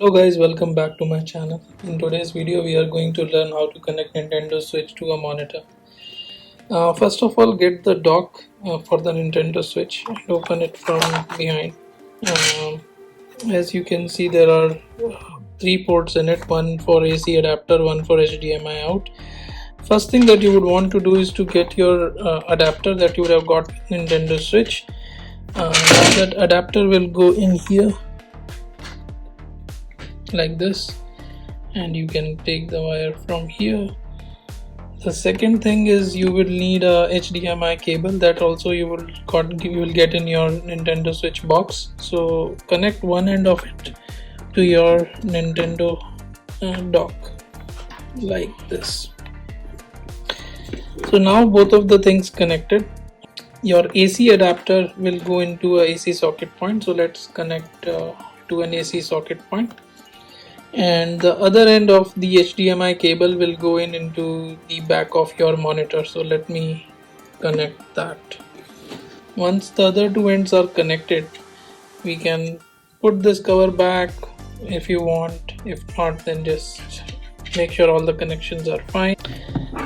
Hello guys, welcome back to my channel. In today's video we are going to learn how to connect Nintendo Switch to a monitor. First of all, get the dock for the Nintendo Switch and open it from behind. Um, as you can see, there are three ports in it, one for AC adapter, one for HDMI out. First thing that you would want to do is to get your adapter that you would have got with Nintendo Switch. That adapter will go in here like this, and you can take the wire from here. The second thing is you will need a HDMI cable that also you will get in your Nintendo Switch box. So connect one end of it to your Nintendo dock like this. So now both of the things connected. Your AC adapter will go into a AC socket point. So let's connect to an AC socket point. And the other end of the HDMI cable will go into the back of your monitor. So let me connect that. Once the other two ends are connected, we can put this cover back if you want. If not, then just make sure all the connections are fine.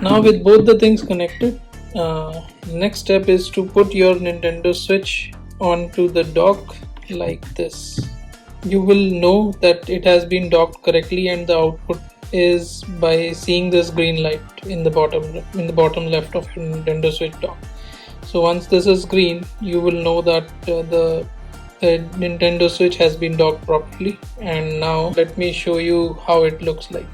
Now with both the things connected, next step is to put your Nintendo Switch onto the dock like this. You will know that it has been docked correctly, and the output is by seeing this green light in the bottom left of your Nintendo Switch dock. So once this is green, you will know that the Nintendo Switch has been docked properly. And now let me show you how it looks like.